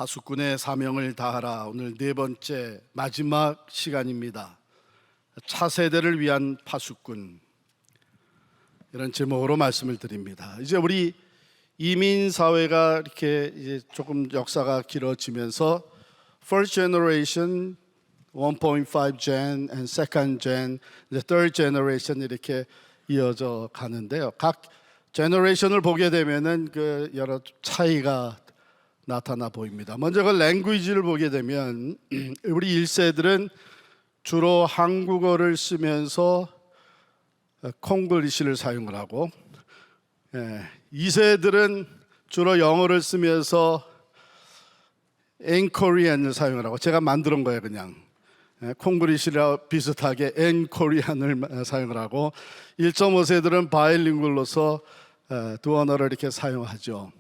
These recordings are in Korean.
파수꾼의 사명을 다하라. 오늘 네 번째 마지막 시간입니다. 차세대를 위한 파수꾼, 이런 제목으로 말씀을 드립니다. 이제 우리 이민 사회가 이렇게 이제 조금 역사가 길어지면서 First Generation, 1.5 Gen, and Second Gen, Third Generation 이렇게 이어져 가는데요. 각 제너레이션을 보게 되면은 그 여러 차이가 나타나 보입니다. 먼저 그 랭귀지를 보게 되면 우리 1세들은 주로 한국어를 쓰면서 콩글리시를 사용을 하고, 2세들은 주로 영어를 쓰면서 엔코리안을 사용을 하고, 제가 만든 거예요. 그냥 콩글리시랑 비슷하게 엔코리안을 사용을 하고, 1.5세들은 바이링구얼로서 두 언어를 이렇게 사용하죠.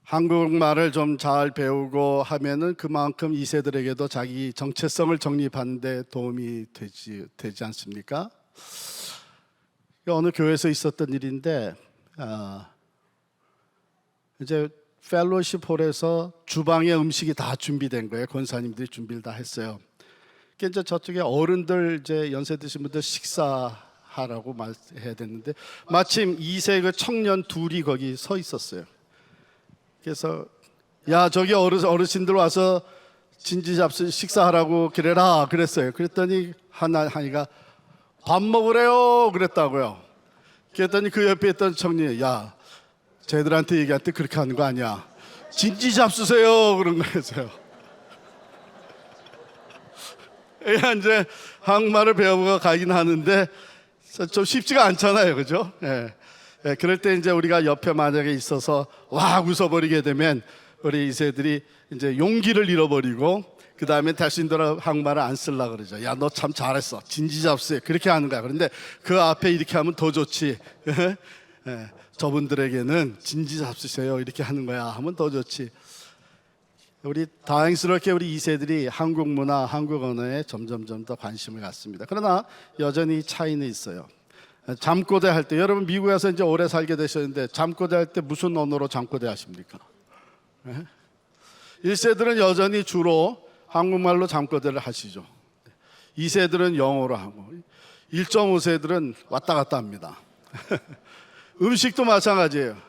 한국말을 좀 잘 배우고 하면은 그만큼 2세들에게도 자기 정체성을 정립하는 데 도움이 되지 않습니까? 어느 교회에서 있었던 일인데, 이제 펠로십 홀에서 주방에 음식이 다 준비된 거예요. 권사님들이 준비를 다 했어요. 이제 저쪽에 어른들, 이제 연세 드신 분들 식사하라고 말해야 됐는데, 마침 2세 그 청년 둘이 거기 서 있었어요. 그래서 야, 저기 어르신들 와서 진지 잡수 식사하라고 그래라 그랬어요. 그랬더니 하니가 밥 먹으래요 그랬다고요. 그랬더니 그 옆에 있던 청년이, 야, 쟤들한테 얘기할 때 그렇게 하는 거 아니야, 진지 잡수세요 그런 거였어요. 이제 한국말을 배우고 가긴 하는데 좀 쉽지가 않잖아요, 그죠? 그럴 때 이제 우리가 옆에 만약에 있어서 와 웃어버리게 되면 우리 2세들이 이제 용기를 잃어버리고, 그 다음에 자신들은 한국말을 안 쓰려고 그러죠. 야, 너 참 잘했어, 진지 잡수해, 그렇게 하는 거야. 그런데 그 앞에 이렇게 하면 더 좋지. 저분들에게는 진지 잡수세요 이렇게 하는 거야 하면 더 좋지. 우리 다행스럽게 우리 2세들이 한국 문화, 한국 언어에 점점 더 관심을 갖습니다. 그러나 여전히 차이는 있어요. 잠꼬대 할 때, 여러분 미국에서 이제 오래 살게 되셨는데 잠꼬대 할 때 무슨 언어로 잠꼬대 하십니까? 1세들은 여전히 주로 한국말로 잠꼬대를 하시죠. 2세들은 영어로 하고, 1.5세들은 왔다 갔다 합니다. 음식도 마찬가지예요.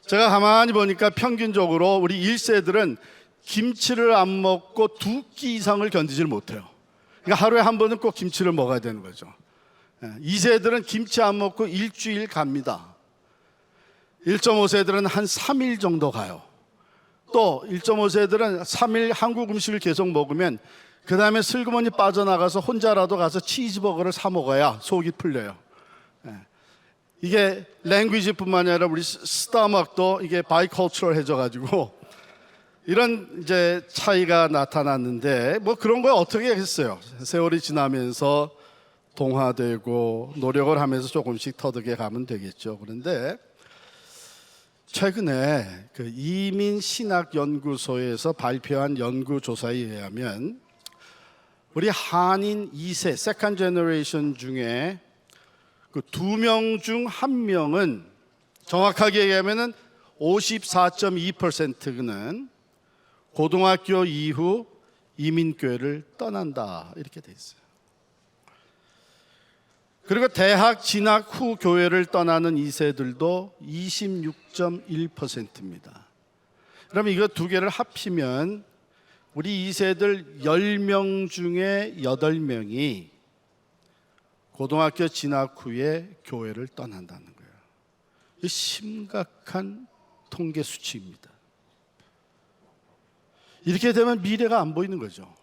제가 가만히 보니까 평균적으로 우리 1세들은 김치를 안 먹고 2끼 이상을 견디질 못해요. 그러니까 하루에 한 번은 꼭 김치를 먹어야 되는 거죠. 2세들은 김치 안 먹고 일주일 갑니다. 1.5세들은 한 3일 정도 가요. 또 1.5세들은 3일 한국 음식을 계속 먹으면 그 다음에 슬그머니 빠져나가서 혼자라도 가서 치즈버거를 사 먹어야 속이 풀려요. 이게 랭귀지뿐만 아니라 우리 스타막도 이게 바이컬처럴해져 가지고 이런 이제 차이가 나타났는데, 뭐 그런 거 어떻게 했어요? 세월이 지나면서 동화되고 노력을 하면서 조금씩 터득해 가면 되겠죠. 그런데 최근에 그 이민신학연구소에서 발표한 연구조사에 의하면 우리 한인 2세 세컨드 제너레이션 중에 그 2명 중 1명은, 정확하게 얘기하면은 54.2%는 고등학교 이후 이민교회를 떠난다 이렇게 돼 있어요. 그리고 대학 진학 후 교회를 떠나는 2세들도 26.1%입니다. 그럼 이거 두 개를 합치면 우리 2세들 10명 중에 8명이 고등학교 진학 후에 교회를 떠난다는 거예요. 이 심각한 통계 수치입니다. 이렇게 되면 미래가 안 보이는 거죠.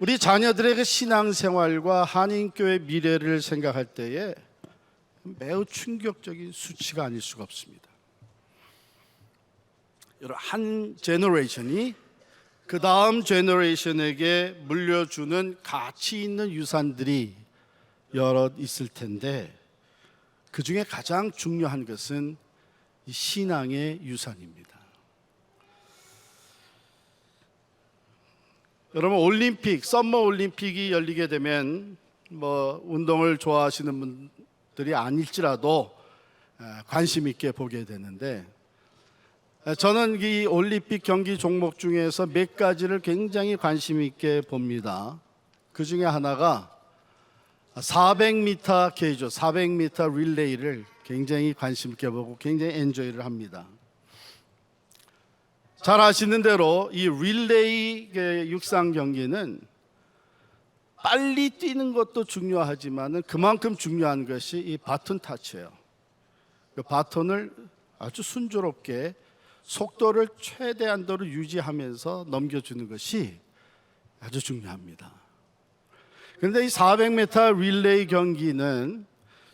우리 자녀들의 그 신앙생활과 한인교회 미래를 생각할 때에 매우 충격적인 수치가 아닐 수가 없습니다. 여러분, 한 제너레이션이 그 다음 제너레이션에게 물려주는 가치 있는 유산들이 여러 있을 텐데, 그 중에 가장 중요한 것은 이 신앙의 유산입니다. 여러분, 올림픽, 썸머 올림픽이 열리게 되면 뭐 운동을 좋아하시는 분들이 아닐지라도 관심 있게 보게 되는데, 저는 이 올림픽 경기 종목 중에서 몇 가지를 굉장히 관심 있게 봅니다. 그 중에 하나가 400m 계죠. 400m 릴레이를 굉장히 관심 있게 보고 굉장히 엔조이를 합니다. 잘 아시는 대로 이 릴레이 육상 경기는 빨리 뛰는 것도 중요하지만 그만큼 중요한 것이 이 바톤 타치예요. 그 바톤을 아주 순조롭게 속도를 최대한도로 유지하면서 넘겨주는 것이 아주 중요합니다. 그런데 이 400m 릴레이 경기는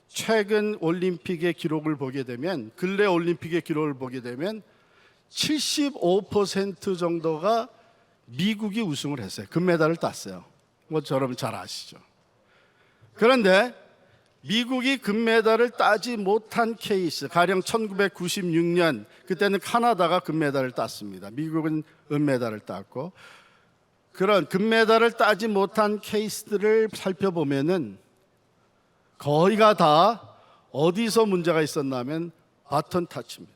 최근 올림픽의 기록을 보게 되면, 근래 올림픽의 기록을 보게 되면 75% 정도가 미국이 우승을 했어요. 금메달을 땄어요. 뭐 여러분 잘 아시죠. 그런데 미국이 금메달을 따지 못한 케이스, 가령 1996년 그때는 카나다가 금메달을 땄습니다. 미국은 은메달을 땄고, 그런 금메달을 따지 못한 케이스들을 살펴보면은 거의가 다 어디서 문제가 있었냐면 바톤 타치입니다.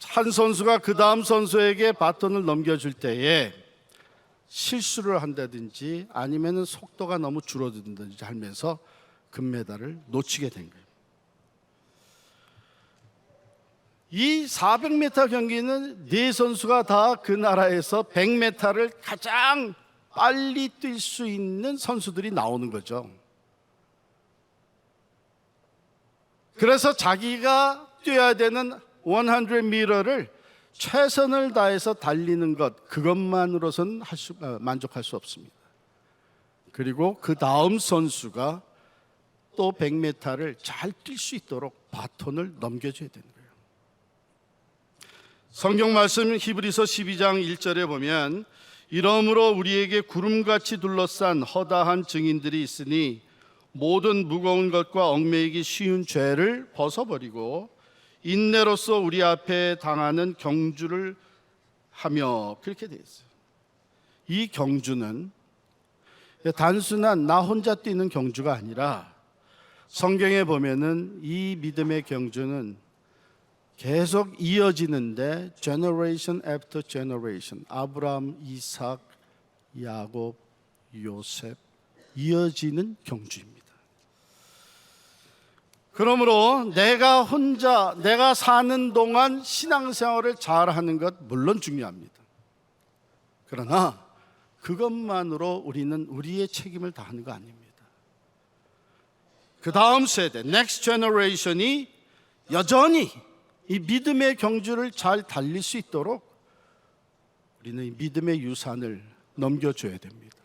한 선수가 그 다음 선수에게 바톤을 넘겨줄 때에 실수를 한다든지 아니면 속도가 너무 줄어든다든지 하면서 금메달을 놓치게 된 거예요. 이 400m 경기는 네 선수가 다 그 나라에서 100m를 가장 빨리 뛸 수 있는 선수들이 나오는 거죠. 그래서 자기가 뛰어야 되는 100m를 최선을 다해서 달리는 것, 그것만으로서는 만족할 수 없습니다. 그리고 그 다음 선수가 또 100m를 잘 뛸 수 있도록 바톤을 넘겨줘야 되는 거예요. 성경 말씀 히브리서 12장 1절에 보면, 이러므로 우리에게 구름같이 둘러싼 허다한 증인들이 있으니 모든 무거운 것과 얽매이기 쉬운 죄를 벗어버리고 인내로서 우리 앞에 당하는 경주를 하며, 그렇게 되어 있어요. 이 경주는 단순한 나 혼자 뛰는 경주가 아니라 성경에 보면은 이 믿음의 경주는 계속 이어지는데 generation after generation, 아브라함, 이삭, 야곱, 요셉, 이어지는 경주입니다. 그러므로 내가 사는 동안 신앙생활을 잘하는 것 물론 중요합니다. 그러나 그것만으로 우리는 우리의 책임을 다하는 거 아닙니다. 그 다음 세대, next generation이 여전히 이 믿음의 경주를 잘 달릴 수 있도록 우리는 이 믿음의 유산을 넘겨줘야 됩니다.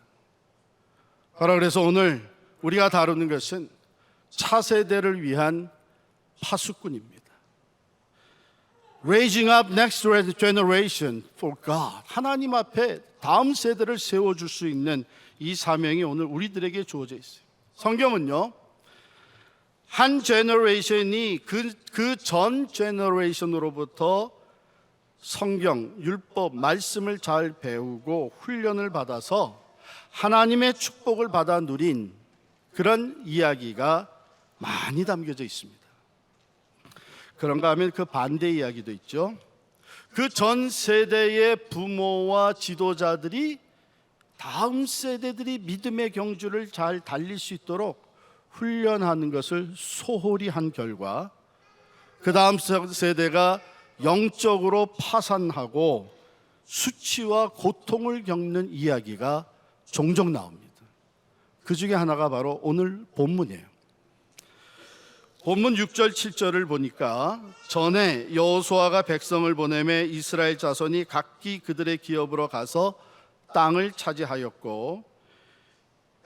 그래서 오늘 우리가 다루는 것은 차세대를 위한 파수꾼입니다. Raising up next generation for God. 하나님 앞에 다음 세대를 세워줄 수 있는 이 사명이 오늘 우리들에게 주어져 있어요. 성경은요, 한 제너레이션이 그 전 제너레이션으로부터 성경, 율법, 말씀을 잘 배우고 훈련을 받아서 하나님의 축복을 받아 누린 그런 이야기가 많이 담겨져 있습니다. 그런가 하면 그 반대 이야기도 있죠. 그 전 세대의 부모와 지도자들이 다음 세대들이 믿음의 경주를 잘 달릴 수 있도록 훈련하는 것을 소홀히 한 결과 그 다음 세대가 영적으로 파산하고 수치와 고통을 겪는 이야기가 종종 나옵니다. 그 중에 하나가 바로 오늘 본문이에요. 본문 6절 7절을 보니까, 전에 여호수아가 백성을 보내매 이스라엘 자손이 각기 그들의 기업으로 가서 땅을 차지하였고,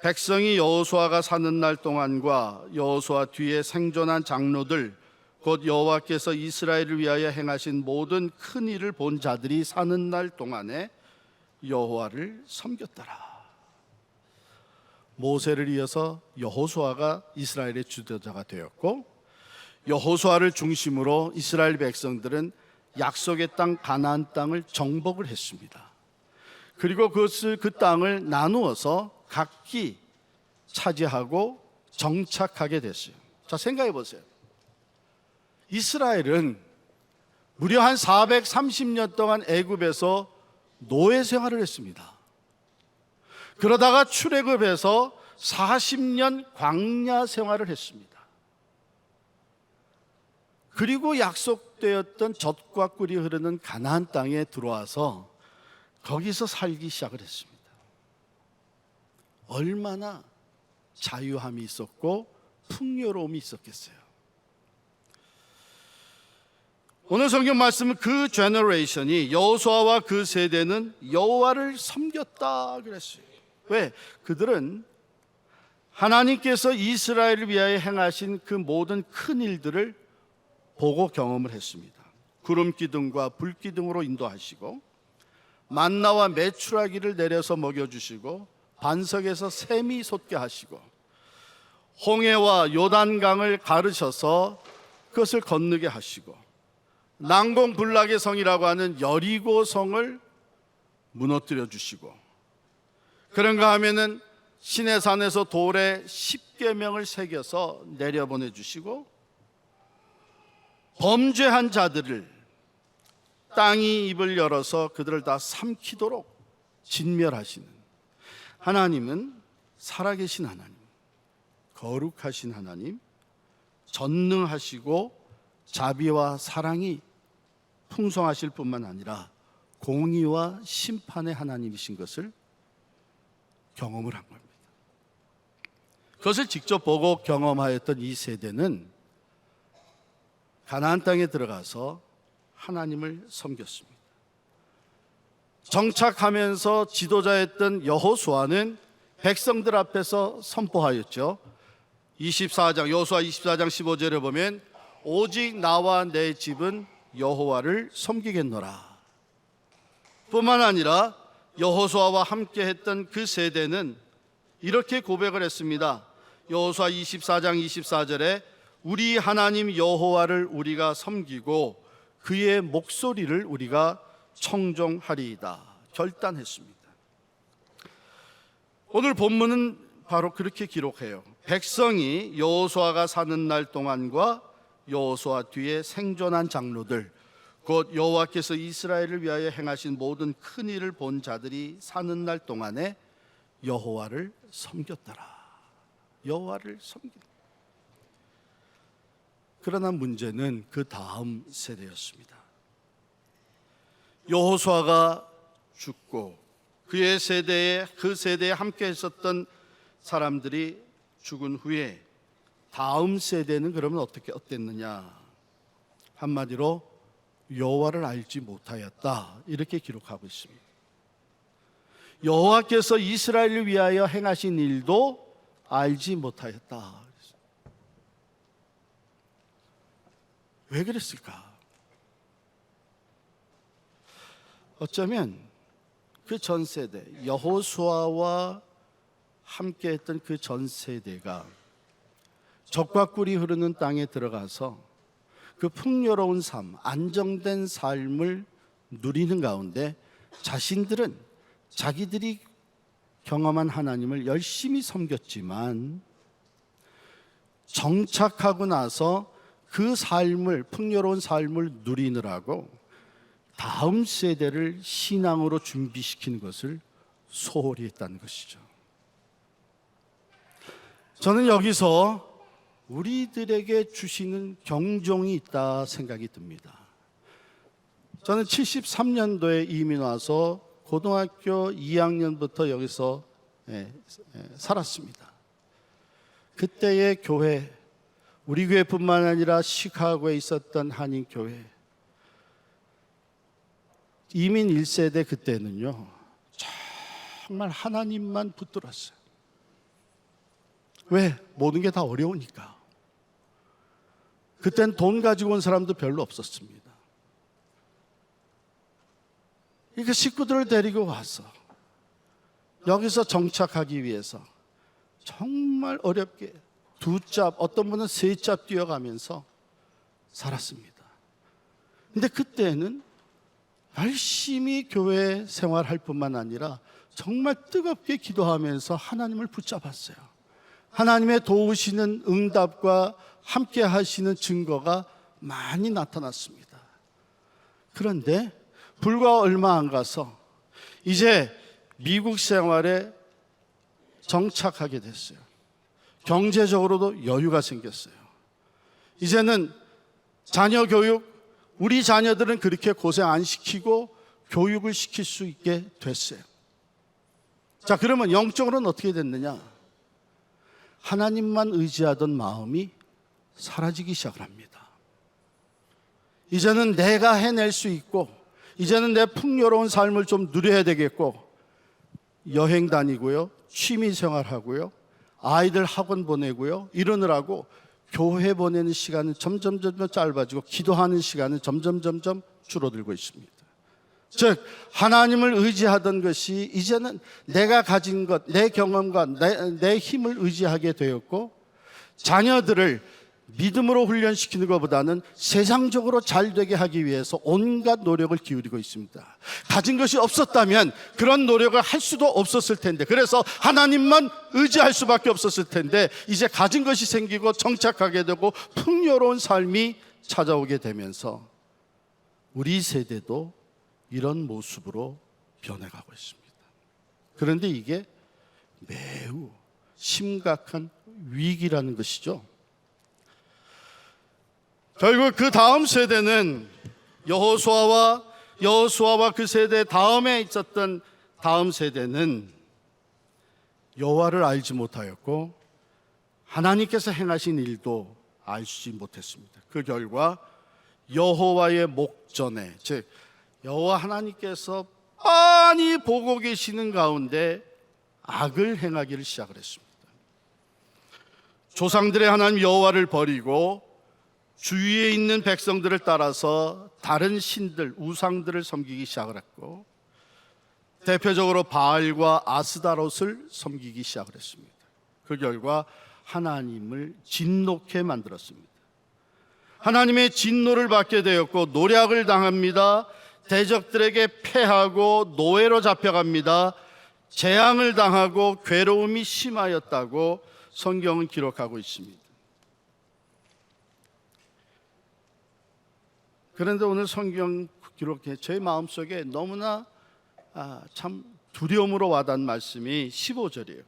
백성이 여호수아가 사는 날 동안과 여호수아 뒤에 생존한 장로들 곧 여호와께서 이스라엘을 위하여 행하신 모든 큰 일을 본 자들이 사는 날 동안에 여호와를 섬겼더라. 모세를 이어서 여호수아가 이스라엘의 지도자가 되었고, 여호수아를 중심으로 이스라엘 백성들은 약속의 땅 가나안 땅을 정복을 했습니다. 그리고 그 땅을 나누어서 각기 차지하고 정착하게 됐어요. 자, 생각해 보세요. 이스라엘은 무려 한 430년 동안 애굽에서 노예 생활을 했습니다. 그러다가 출애굽해서 40년 광야 생활을 했습니다. 그리고 약속되었던 젖과 꿀이 흐르는 가나안 땅에 들어와서 거기서 살기 시작을 했습니다. 얼마나 자유함이 있었고 풍요로움이 있었겠어요. 오늘 성경 말씀은 그 제너레이션이, 여호수아와 그 세대는 여호와를 섬겼다 그랬어요. 왜? 그들은 하나님께서 이스라엘을 위하여 행하신 그 모든 큰 일들을 보고 경험을 했습니다. 구름 기둥과 불 기둥으로 인도하시고, 만나와 메추라기를 내려서 먹여주시고, 반석에서 샘이 솟게 하시고, 홍해와 요단강을 가르셔서 그것을 건너게 하시고, 난공불락의 성이라고 하는 여리고 성을 무너뜨려 주시고, 그런가 하면은 시내산에서 돌에 십계명을 새겨서 내려보내 주시고, 범죄한 자들을 땅이 입을 열어서 그들을 다 삼키도록 진멸하시는 하나님은 살아계신 하나님, 거룩하신 하나님, 전능하시고 자비와 사랑이 풍성하실 뿐만 아니라 공의와 심판의 하나님이신 것을 경험을 한 겁니다. 그것을 직접 보고 경험하였던 이 세대는 가나안 땅에 들어가서 하나님을 섬겼습니다. 정착하면서 지도자였던 여호수아는 백성들 앞에서 선포하였죠. 여호수아 24장 15절에 보면 오직 나와 내 집은 여호와를 섬기겠노라. 뿐만 아니라 여호수아와 함께 했던 그 세대는 이렇게 고백을 했습니다. 여호수아 24장 24절에 우리 하나님 여호와를 우리가 섬기고 그의 목소리를 우리가 청종하리이다 결단했습니다. 오늘 본문은 바로 그렇게 기록해요. 백성이 여호수아가 사는 날 동안과 여호수아 뒤에 생존한 장로들, 곧 여호와께서 이스라엘을 위하여 행하신 모든 큰 일을 본 자들이 사는 날 동안에 여호와를 섬겼더라. 여호와를 섬긴다. 그러나 문제는 그 다음 세대였습니다. 여호수아가 죽고 그 세대에 함께 있었던 사람들이 죽은 후에 다음 세대는 그러면 어땠느냐? 한마디로 여호와를 알지 못하였다, 이렇게 기록하고 있습니다. 여호와께서 이스라엘을 위하여 행하신 일도 알지 못하였다. 왜 그랬을까? 어쩌면 그 전 세대, 여호수아와 함께했던 그 전 세대가 젖과 꿀이 흐르는 땅에 들어가서 그 풍요로운 삶, 안정된 삶을 누리는 가운데 자신들은 자기들이 경험한 하나님을 열심히 섬겼지만 정착하고 나서 그 삶을, 풍요로운 삶을 누리느라고 다음 세대를 신앙으로 준비시키는 것을 소홀히 했다는 것이죠. 저는 여기서 우리들에게 주시는 경종이 있다 생각이 듭니다. 저는 73년도에 이민 와서 고등학교 2학년부터 여기서 살았습니다. 그때의 교회, 우리 교회뿐만 아니라 시카고에 있었던 한인교회, 이민 1세대 그때는요 정말 하나님만 붙들었어요. 왜? 모든 게 다 어려우니까. 그땐 돈 가지고 온 사람도 별로 없었습니다. 그러니까 식구들을 데리고 와서 여기서 정착하기 위해서 정말 어렵게 두 짭, 어떤 분은 세 짭 뛰어가면서 살았습니다. 근데 그때는 열심히 교회 생활할 뿐만 아니라 정말 뜨겁게 기도하면서 하나님을 붙잡았어요. 하나님의 도우시는 응답과 함께 하시는 증거가 많이 나타났습니다. 그런데 불과 얼마 안 가서 이제 미국 생활에 정착하게 됐어요. 경제적으로도 여유가 생겼어요. 이제는 자녀 교육, 우리 자녀들은 그렇게 고생 안 시키고 교육을 시킬 수 있게 됐어요. 자, 그러면 영적으로는 어떻게 됐느냐? 하나님만 의지하던 마음이 사라지기 시작을 합니다. 이제는 내가 해낼 수 있고, 이제는 내 풍요로운 삶을 좀 누려야 되겠고, 여행 다니고요, 취미 생활하고요, 아이들 학원 보내고요, 이러느라고 교회 보내는 시간은 점점 짧아지고 기도하는 시간은 점점 줄어들고 있습니다. 즉 하나님을 의지하던 것이 이제는 내가 가진 것, 내 경험과 내 힘을 의지하게 되었고, 자녀들을 믿음으로 훈련시키는 것보다는 세상적으로 잘 되게 하기 위해서 온갖 노력을 기울이고 있습니다. 가진 것이 없었다면 그런 노력을 할 수도 없었을 텐데, 그래서 하나님만 의지할 수밖에 없었을 텐데, 이제 가진 것이 생기고 정착하게 되고 풍요로운 삶이 찾아오게 되면서 우리 세대도 이런 모습으로 변해가고 있습니다. 그런데 이게 매우 심각한 위기라는 것이죠. 결국 그 다음 세대는 여호수아와 그 세대 다음에 있었던 다음 세대는 여호와를 알지 못하였고 하나님께서 행하신 일도 알지 못했습니다. 그 결과 여호와의 목전에, 즉 여호와 하나님께서 빤히 보고 계시는 가운데 악을 행하기를 시작을 했습니다. 조상들의 하나님 여호와를 버리고 주위에 있는 백성들을 따라서 다른 신들, 우상들을 섬기기 시작을 했고, 대표적으로 바알과 아스다롯을 섬기기 시작을 했습니다. 그 결과 하나님을 진노케 만들었습니다. 하나님의 진노를 받게 되었고 노략을 당합니다. 대적들에게 패하고 노예로 잡혀갑니다. 재앙을 당하고 괴로움이 심하였다고 성경은 기록하고 있습니다. 그런데 오늘 성경 기록에 제 마음속에 너무나 참 두려움으로 와닿은 말씀이 15절이에요.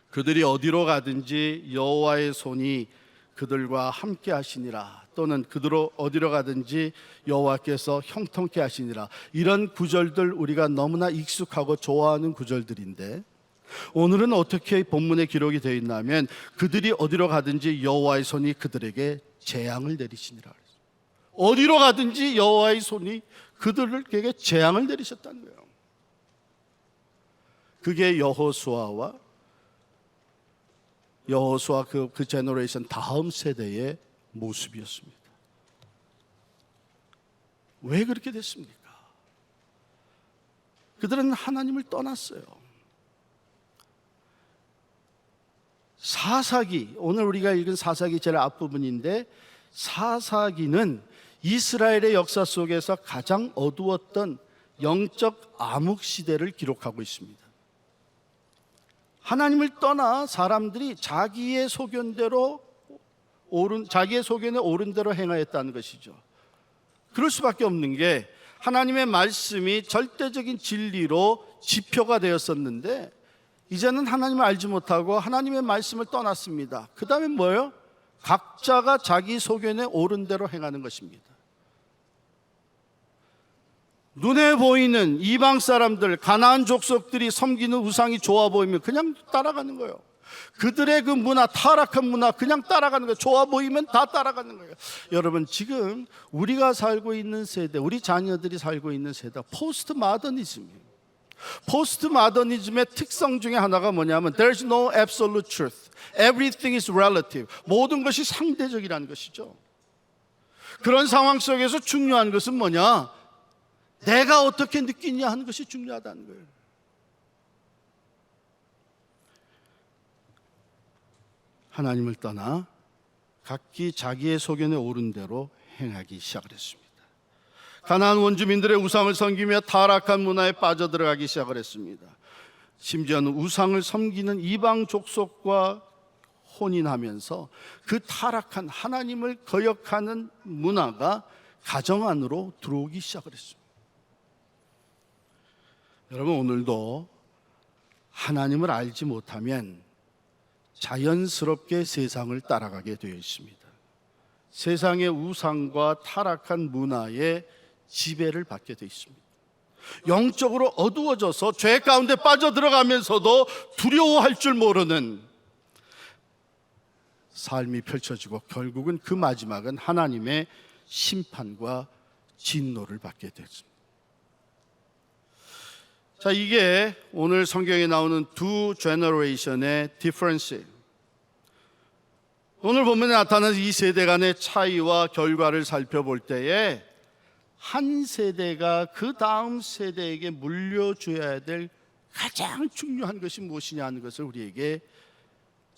그들이 어디로 가든지 여호와의 손이 그들과 함께 하시니라, 또는 그들로 어디로 가든지 여호와께서 형통케 하시니라. 이런 구절들 우리가 너무나 익숙하고 좋아하는 구절들인데, 오늘은 어떻게 본문에 기록이 되어 있냐면 그들이 어디로 가든지 여호와의 손이 그들에게 재앙을 내리시니라. 어디로 가든지 여호와의 손이 그들에게 재앙을 내리셨다는 거예요. 그게 여호수아 그 제너레이션 다음 세대의 모습이었습니다. 왜 그렇게 됐습니까? 그들은 하나님을 떠났어요. 사사기, 오늘 우리가 읽은 사사기 제일 앞부분인데, 사사기는 이스라엘의 역사 속에서 가장 어두웠던 영적 암흑 시대를 기록하고 있습니다. 하나님을 떠나 사람들이 자기의 소견에 옳은 대로 행하였다는 것이죠. 그럴 수밖에 없는 게 하나님의 말씀이 절대적인 진리로 지표가 되었었는데, 이제는 하나님을 알지 못하고 하나님의 말씀을 떠났습니다. 그 다음에 뭐예요? 각자가 자기 소견에 옳은 대로 행하는 것입니다. 눈에 보이는 이방 사람들, 가나안 족속들이 섬기는 우상이 좋아 보이면 그냥 따라가는 거예요. 그들의 그 문화, 타락한 문화 그냥 따라가는 거예요. 좋아 보이면 다 따라가는 거예요. 여러분, 지금 우리가 살고 있는 세대, 우리 자녀들이 살고 있는 세대, 포스트 마더니즘이에요. 포스트 마더니즘의 특성 중에 하나가 뭐냐면 There's no absolute truth. Everything is relative. 모든 것이 상대적이라는 것이죠. 그런 상황 속에서 중요한 것은 뭐냐? 내가 어떻게 느끼냐 하는 것이 중요하다는 거예요. 하나님을 떠나 각기 자기의 소견에 옳은 대로 행하기 시작을 했습니다. 가나안 원주민들의 우상을 섬기며 타락한 문화에 빠져들어가기 시작을 했습니다. 심지어는 우상을 섬기는 이방 족속과 혼인하면서 그 타락한 하나님을 거역하는 문화가 가정 안으로 들어오기 시작을 했습니다. 여러분, 오늘도 하나님을 알지 못하면 자연스럽게 세상을 따라가게 되어 있습니다. 세상의 우상과 타락한 문화에 지배를 받게 되어 있습니다. 영적으로 어두워져서 죄 가운데 빠져들어가면서도 두려워할 줄 모르는 삶이 펼쳐지고 결국은 그 마지막은 하나님의 심판과 진노를 받게 됐습니다. 자, 이게 오늘 성경에 나오는 두 제너레이션의 디퍼런스. 오늘 본문에 나타나는 이 세대 간의 차이와 결과를 살펴볼 때에 한 세대가 그 다음 세대에게 물려줘야 될 가장 중요한 것이 무엇이냐 하는 것을 우리에게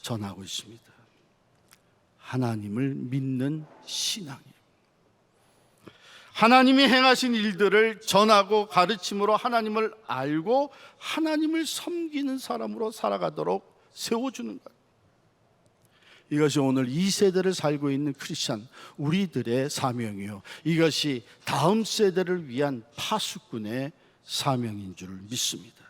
전하고 있습니다. 하나님을 믿는 신앙이에요. 하나님이 행하신 일들을 전하고 가르침으로 하나님을 알고 하나님을 섬기는 사람으로 살아가도록 세워주는 것. 이것이 오늘 이 세대를 살고 있는 크리스찬 우리들의 사명이요, 이것이 다음 세대를 위한 파수꾼의 사명인 줄 믿습니다.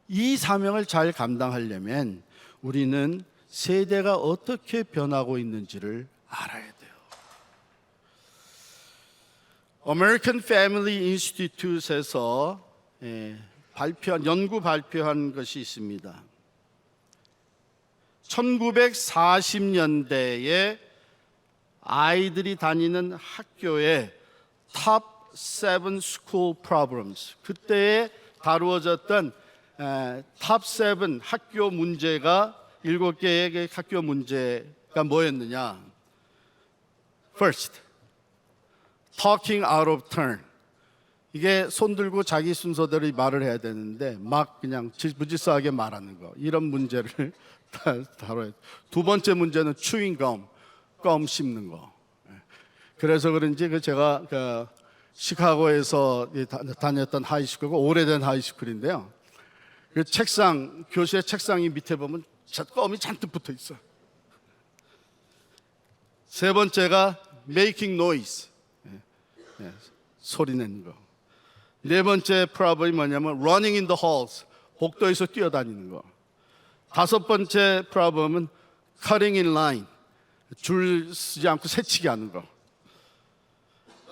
이 사명을 잘 감당하려면 우리는 세대가 어떻게 변하고 있는지를 알아야 돼요. American Family Institute에서 연구 발표한 것이 있습니다. 1940년대에 아이들이 다니는 학교의 Top 7 School Problems, 그때에 다루어졌던 Top 7 학교 문제가 7개의 학교 문제가 뭐였느냐? First, talking out of turn. 이게 손 들고 자기 순서대로 말을 해야 되는데 막 그냥 무질서하게 말하는 거, 이런 문제를 다뤄요. 두 번째 문제는 chewing gum, 껌 씹는 거. 그래서 그런지 제가 시카고에서 다녔던 하이스쿨이고 오래된 하이스쿨인데요. 그 교실의 책상이 밑에 보면 껌이 잔뜩 붙어 있어요. 세 번째가 making noise, 소리 내는 거. 네 번째 프로블이 뭐냐면 running in the halls, 복도에서 뛰어다니는 거. 다섯 번째 프로블은 cutting in line, 줄 쓰지 않고 새치기 하는 거.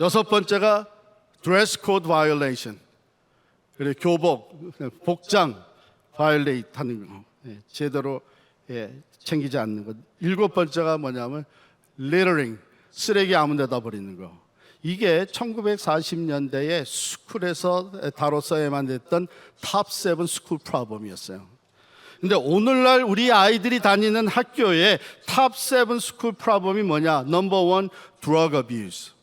여섯 번째가 dress code violation, 그리고 교복, 복장 violate 하는 거, 제대로 챙기지 않는 거. 일곱 번째가 뭐냐면 littering, 쓰레기 아무 데다 버리는 거. 이게 1940년대에 스쿨에서 다뤘어야만 됐던 탑 7 스쿨 프로블럼이었어요. 근데 오늘날 우리 아이들이 다니는 학교의 탑 7 스쿨 프로블럼이 뭐냐? Number 1, drug abuse.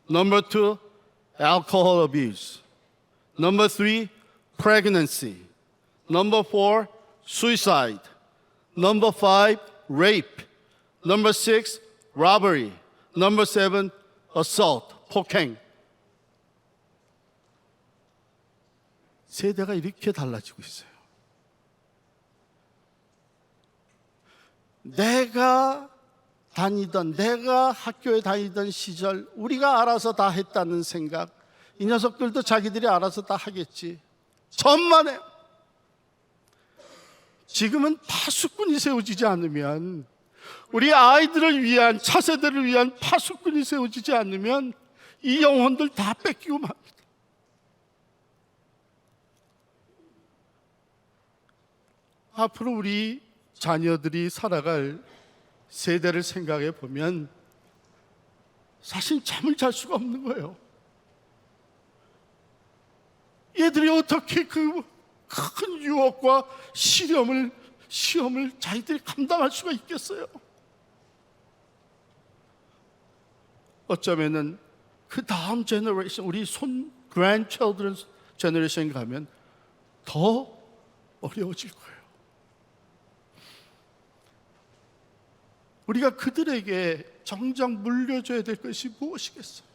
Number 2, alcohol abuse. Number 3, pregnancy. Number 4, suicide. Number 5, rape. Number 6, robbery. Number 7, assault, 폭행. 세대가 이렇게 달라지고 있어요. 내가 학교에 다니던 시절 우리가 알아서 다 했다는 생각, 이 녀석들도 자기들이 알아서 다 하겠지, 천만에. 지금은 파수꾼이 세워지지 않으면, 우리 아이들을 위한, 차세대를 위한 파수꾼이 세워지지 않으면 이 영혼들 다 뺏기고 맙니다. 앞으로 우리 자녀들이 살아갈 세대를 생각해 보면 사실 잠을 잘 수가 없는 거예요. 얘들이 어떻게 그 큰 유혹과 시험을 자기들이 감당할 수가 있겠어요? 어쩌면은 그 다음 제너레이션, 우리 grandchildren 제너레이션 가면 더 어려워질 거예요. 우리가 그들에게 정작 물려줘야 될 것이 무엇이겠어요?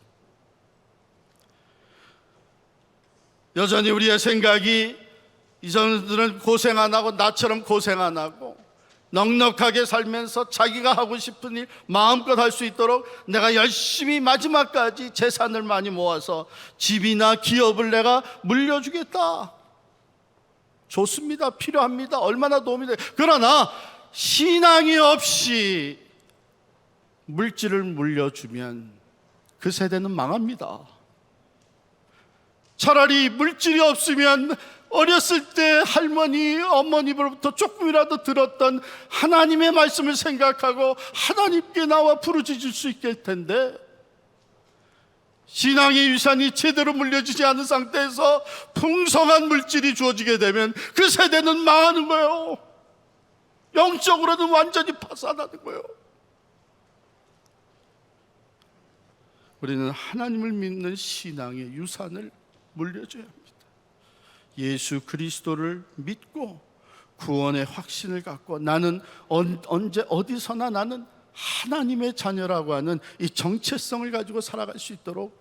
여전히 우리의 생각이 이 사람들은 고생 안 하고 나처럼 고생 안 하고 넉넉하게 살면서 자기가 하고 싶은 일 마음껏 할 수 있도록 내가 열심히 마지막까지 재산을 많이 모아서 집이나 기업을 내가 물려주겠다. 좋습니다. 필요합니다. 얼마나 도움이 돼. 그러나 신앙이 없이 물질을 물려주면 그 세대는 망합니다. 차라리 물질이 없으면 어렸을 때 할머니, 어머니로부터 조금이라도 들었던 하나님의 말씀을 생각하고 하나님께 나와 부르짖을 수 있을 텐데, 신앙의 유산이 제대로 물려지지 않은 상태에서 풍성한 물질이 주어지게 되면 그 세대는 망하는 거예요. 영적으로는 완전히 파산하는 거예요. 우리는 하나님을 믿는 신앙의 유산을 물려줘야 합니다. 예수 그리스도를 믿고 구원의 확신을 갖고 나는 언제 어디서나 나는 하나님의 자녀라고 하는 이 정체성을 가지고 살아갈 수 있도록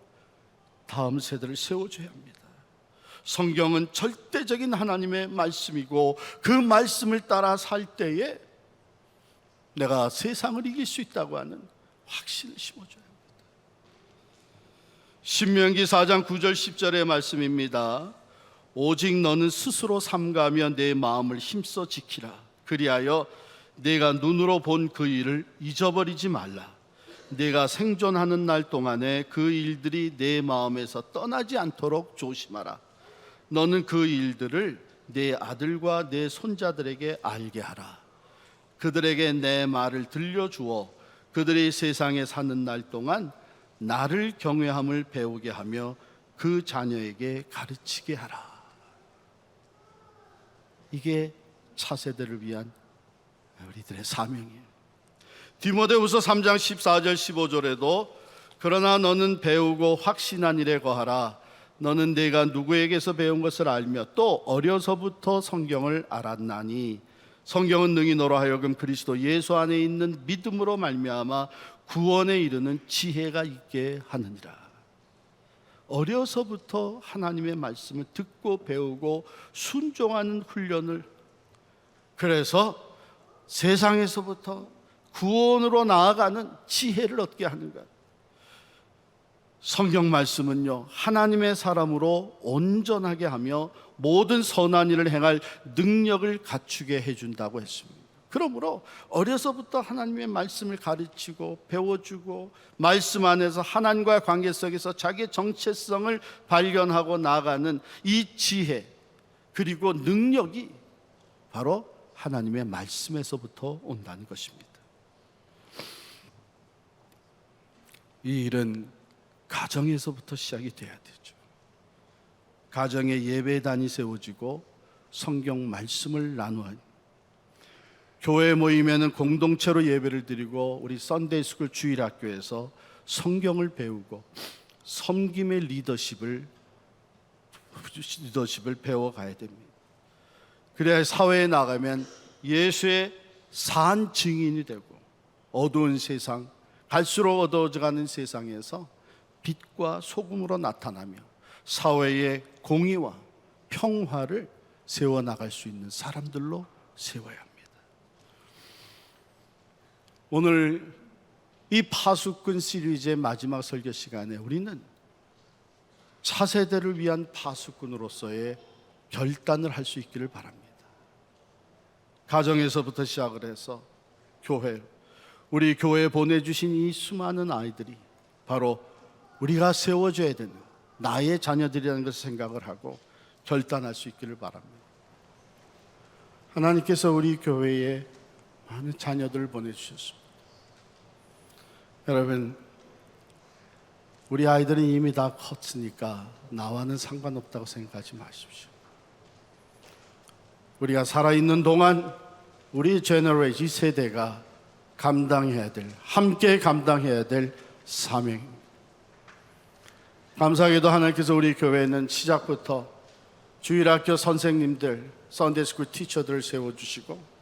다음 세대를 세워줘야 합니다. 성경은 절대적인 하나님의 말씀이고 그 말씀을 따라 살 때에 내가 세상을 이길 수 있다고 하는 확신을 심어줘야 합니다. 신명기 4장 9절 10절의 말씀입니다. 오직 너는 스스로 삼가며 내 마음을 힘써 지키라. 그리하여 내가 눈으로 본 그 일을 잊어버리지 말라. 내가 생존하는 날 동안에 그 일들이 내 마음에서 떠나지 않도록 조심하라. 너는 그 일들을 내 아들과 내 손자들에게 알게 하라. 그들에게 내 말을 들려주어 그들이 세상에 사는 날 동안 나를 경외함을 배우게 하며 그 자녀에게 가르치게 하라. 이게 차세대를 위한 우리들의 사명이에요. 디모데후서 3장 14절 15절에도 그러나 너는 배우고 확신한 일에 거하라. 너는 내가 누구에게서 배운 것을 알며 또 어려서부터 성경을 알았나니 성경은 능히 너로 하여금 그리스도 예수 안에 있는 믿음으로 말미암아 구원에 이르는 지혜가 있게 하느니라. 어려서부터 하나님의 말씀을 듣고 배우고 순종하는 훈련을, 그래서 세상에서부터 구원으로 나아가는 지혜를 얻게 하는 것. 성경 말씀은요, 하나님의 사람으로 온전하게 하며 모든 선한 일을 행할 능력을 갖추게 해준다고 했습니다. 그러므로 어려서부터 하나님의 말씀을 가르치고 배워주고 말씀 안에서 하나님과의 관계 속에서 자기의 정체성을 발견하고 나아가는 이 지혜 그리고 능력이 바로 하나님의 말씀에서부터 온다는 것입니다. 이 일은 가정에서부터 시작이 돼야 되죠. 가정에 예배단이 세워지고 성경 말씀을 나누어 교회 모이면은 공동체로 예배를 드리고 우리 썬데이스쿨 주일학교에서 성경을 배우고 섬김의 리더십을 배워가야 됩니다. 그래야 사회에 나가면 예수의 산 증인이 되고 어두운 세상, 갈수록 어두워져가는 세상에서 빛과 소금으로 나타나며 사회의 공의와 평화를 세워나갈 수 있는 사람들로 세워야 합니다. 오늘 이 파수꾼 시리즈의 마지막 설교 시간에 우리는 차세대를 위한 파수꾼으로서의 결단을 할 수 있기를 바랍니다. 가정에서부터 시작을 해서 교회, 우리 교회에 보내주신 이 수많은 아이들이 바로 우리가 세워줘야 되는 나의 자녀들이라는 것을 생각을 하고 결단할 수 있기를 바랍니다. 하나님께서 우리 교회에 많은 자녀들을 보내주셨습니다. 여러분, 우리 아이들은 이미 다 컸으니까 나와는 상관없다고 생각하지 마십시오. 우리가 살아있는 동안 우리 제너레이션 세대가 감당해야 될, 함께 감당해야 될 사명입니다. 감사하게도 하나님께서 우리 교회에는 시작부터 주일학교 선생님들, 썬데이스쿨 티처들을 세워주시고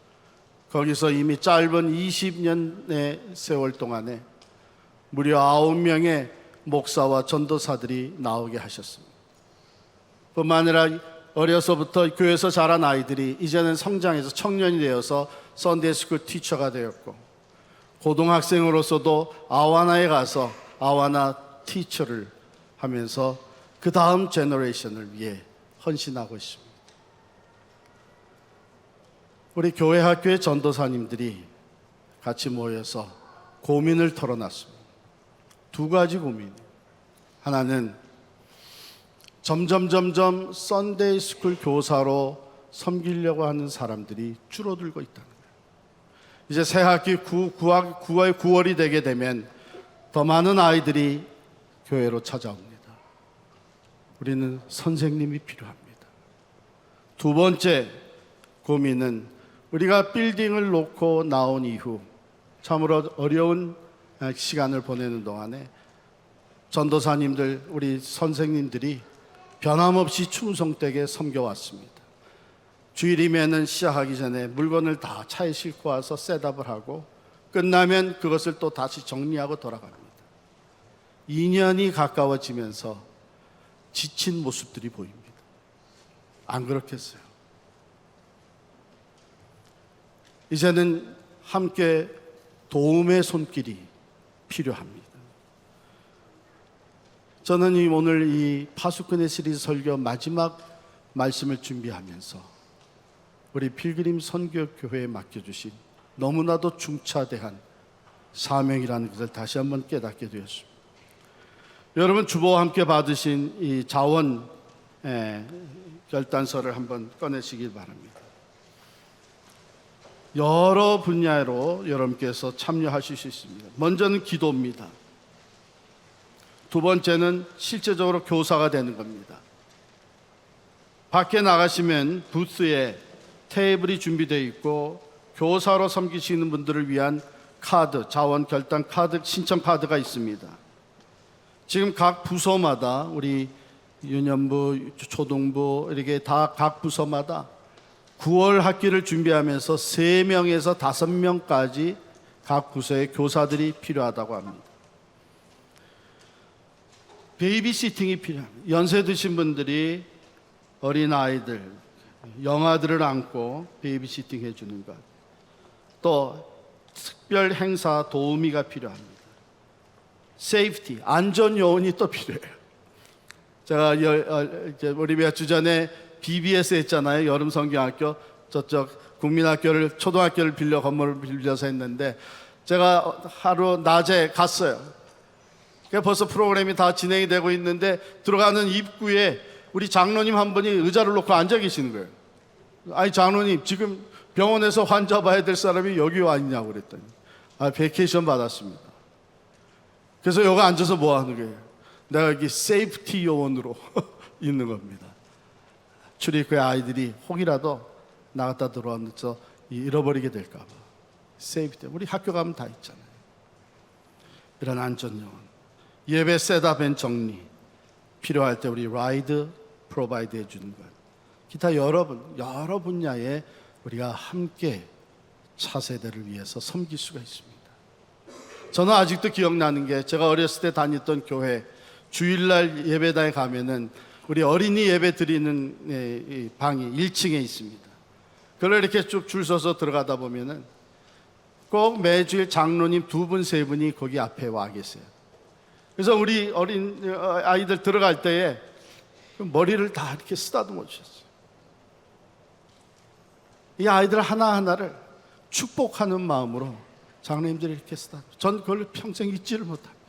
거기서 이미 짧은 20년의 세월 동안에 무려 9명의 목사와 전도사들이 나오게 하셨습니다. 뿐만 아니라 어려서부터 교회에서 자란 아이들이 이제는 성장해서 청년이 되어서 썬데이스쿨 티처가 되었고, 고등학생으로서도 아와나에 가서 아와나 티처를 하면서 그 다음 제너레이션을 위해 헌신하고 있습니다. 우리 교회 학교의 전도사님들이 같이 모여서 고민을 털어놨습니다. 두 가지 고민. 하나는 점점 썬데이 스쿨 교사로 섬기려고 하는 사람들이 줄어들고 있다는 거예요. 이제 새 학기 9월이 되게 되면 더 많은 아이들이 교회로 찾아옵니다. 우리는 선생님이 필요합니다. 두 번째 고민은 우리가 빌딩을 놓고 나온 이후 참으로 어려운 시간을 보내는 동안에 전도사님들, 우리 선생님들이 변함없이 충성되게 섬겨왔습니다. 주일이면은 시작하기 전에 물건을 다 차에 싣고 와서 셋업을 하고 끝나면 그것을 또 다시 정리하고 돌아갑니다. 2년이 가까워지면서 지친 모습들이 보입니다. 안 그렇겠어요? 이제는 함께 도움의 손길이 필요합니다. 저는 오늘 이 파수꾼의 시리즈 설교 마지막 말씀을 준비하면서 우리 필그림 선교교회에 맡겨주신 너무나도 중차대한 사명이라는 것을 다시 한번 깨닫게 되었습니다. 여러분, 주보와 함께 받으신 이 자원 결단서를 한번 꺼내시길 바랍니다. 여러 분야로 여러분께서 참여하실 수 있습니다. 먼저는 기도입니다. 두 번째는 실제적으로 교사가 되는 겁니다. 밖에 나가시면 부스에 테이블이 준비되어 있고 교사로 섬기시는 분들을 위한 카드, 자원 결단 카드, 신청 카드가 있습니다. 지금 각 부서마다 우리 유년부, 초등부 이렇게 다 각 부서마다 9월 학기를 준비하면서 3명에서 5명까지 각 부서에 교사들이 필요하다고 합니다. 베이비시팅이 필요합니다. 연세 드신 분들이 어린아이들, 영아들을 안고 베이비시팅 해주는 것, 또 특별 행사 도우미가 필요합니다. 세이프티, 안전 요원이 또 필요해요. 제가 우리 몇 주 전에 BBS 했잖아요. 여름 성경학교, 저쪽 국민학교를, 초등학교를 빌려, 건물을 빌려서 했는데 제가 하루 낮에 갔어요. 벌써 프로그램이 다 진행이 되고 있는데 들어가는 입구에 우리 장로님 한 분이 의자를 놓고 앉아 계시는 거예요. 아니, 장로님, 지금 병원에서 환자 봐야 될 사람이 여기 와 있냐고 그랬더니, 베케이션 받았습니다. 그래서 여기 앉아서 뭐 하는 거예요? 내가 여기 세이프티 요원으로 있는 겁니다. 출입구에 아이들이 혹이라도 나갔다 들어와서 잃어버리게 될까 봐. 세이프티. 우리 학교 가면 다 있잖아요. 이런 안전 요원. 예배 셋업 앤 정리. 필요할 때 우리 라이드 프로바이드 해주는 것. 기타 여러 분야에 우리가 함께 차세대를 위해서 섬길 수가 있습니다. 저는 아직도 기억나는 게, 제가 어렸을 때 다녔던 교회 주일날 예배당에 가면은 우리 어린이 예배 드리는 방이 1층에 있습니다. 그걸 이렇게 쭉 줄 서서 들어가다 보면은 꼭 매주일 장로님 2분, 3분이 거기 앞에 와 계세요. 그래서 우리 어린 아이들 들어갈 때에 머리를 다 이렇게 쓰다듬어 주셨어요. 이 아이들 하나하나를 축복하는 마음으로 장로님들이 이렇게 쓰다듬어. 전 그걸 평생 잊지를 못합니다.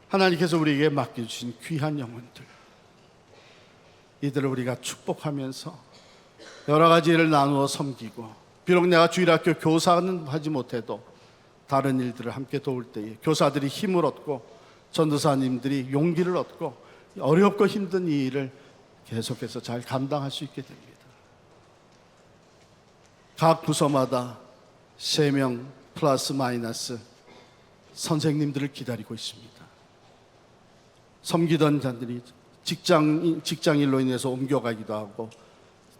하나님께서 우리에게 맡겨주신 귀한 영혼들, 이들을 우리가 축복하면서 여러 가지 일을 나누어 섬기고, 비록 내가 주일학교 교사는 하지 못해도 다른 일들을 함께 도울 때에 교사들이 힘을 얻고 전도사님들이 용기를 얻고 어렵고 힘든 이 일을 계속해서 잘 감당할 수 있게 됩니다. 각 부서마다 3명 플러스 마이너스 선생님들을 기다리고 있습니다. 섬기던 자들이 직장일로 인해서 옮겨가기도 하고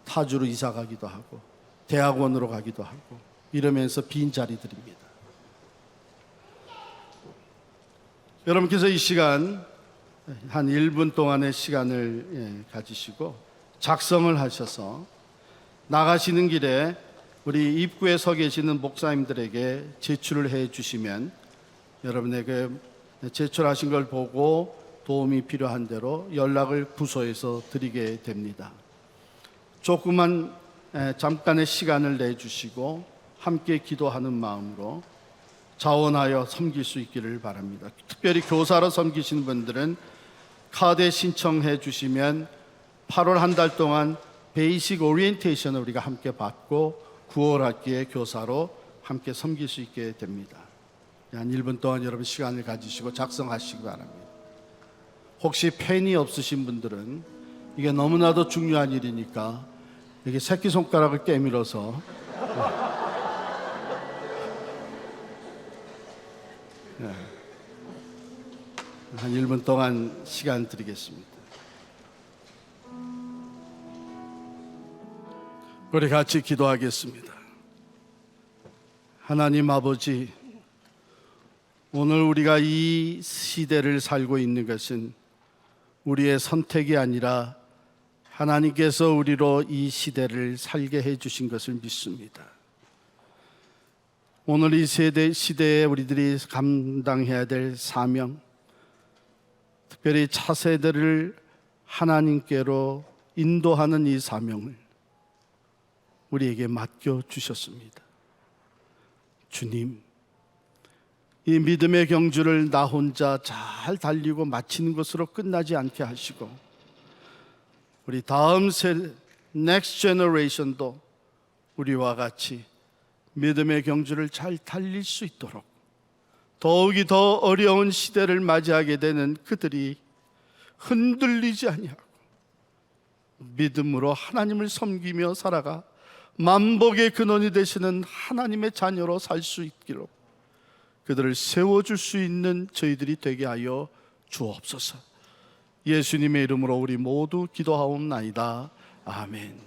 타주로 이사 가기도 하고 대학원으로 가기도 하고 이러면서 빈 자리들입니다. 여러분께서 이 시간 한 1분 동안의 시간을 가지시고 작성을 하셔서 나가시는 길에 우리 입구에 서 계시는 목사님들에게 제출을 해 주시면 여러분에게 제출하신 걸 보고 도움이 필요한 대로 연락을 부서에서 드리게 됩니다. 조그만 잠깐의 시간을 내주시고 함께 기도하는 마음으로 자원하여 섬길 수 있기를 바랍니다. 특별히 교사로 섬기시는 분들은 카드에 신청해 주시면 8월 한 달 동안 베이직 오리엔테이션을 우리가 함께 받고 9월 학기에 교사로 함께 섬길 수 있게 됩니다. 한 1분 동안 여러분 시간을 가지시고 작성하시기 바랍니다. 혹시 펜이 없으신 분들은 이게 너무나도 중요한 일이니까 이렇게 새끼손가락을 깨밀어서 한 1분 동안 시간 드리겠습니다. 우리 같이 기도하겠습니다. 하나님 아버지, 오늘 우리가 이 시대를 살고 있는 것은 우리의 선택이 아니라 하나님께서 우리로 이 시대를 살게 해주신 것을 믿습니다. 오늘 이 시대에 우리들이 감당해야 될 사명, 특별히 차세대를 하나님께로 인도하는 이 사명을 우리에게 맡겨주셨습니다. 주님, 이 믿음의 경주를 나 혼자 잘 달리고 마치는 것으로 끝나지 않게 하시고 우리 다음 next generation도 우리와 같이 믿음의 경주를 잘 달릴 수 있도록 더욱이 더 어려운 시대를 맞이하게 되는 그들이 흔들리지 아니하고 믿음으로 하나님을 섬기며 살아가 만복의 근원이 되시는 하나님의 자녀로 살 수 있기로 그들을 세워줄 수 있는 저희들이 되게 하여 주옵소서. 예수님의 이름으로 우리 모두 기도하옵나이다. 아멘.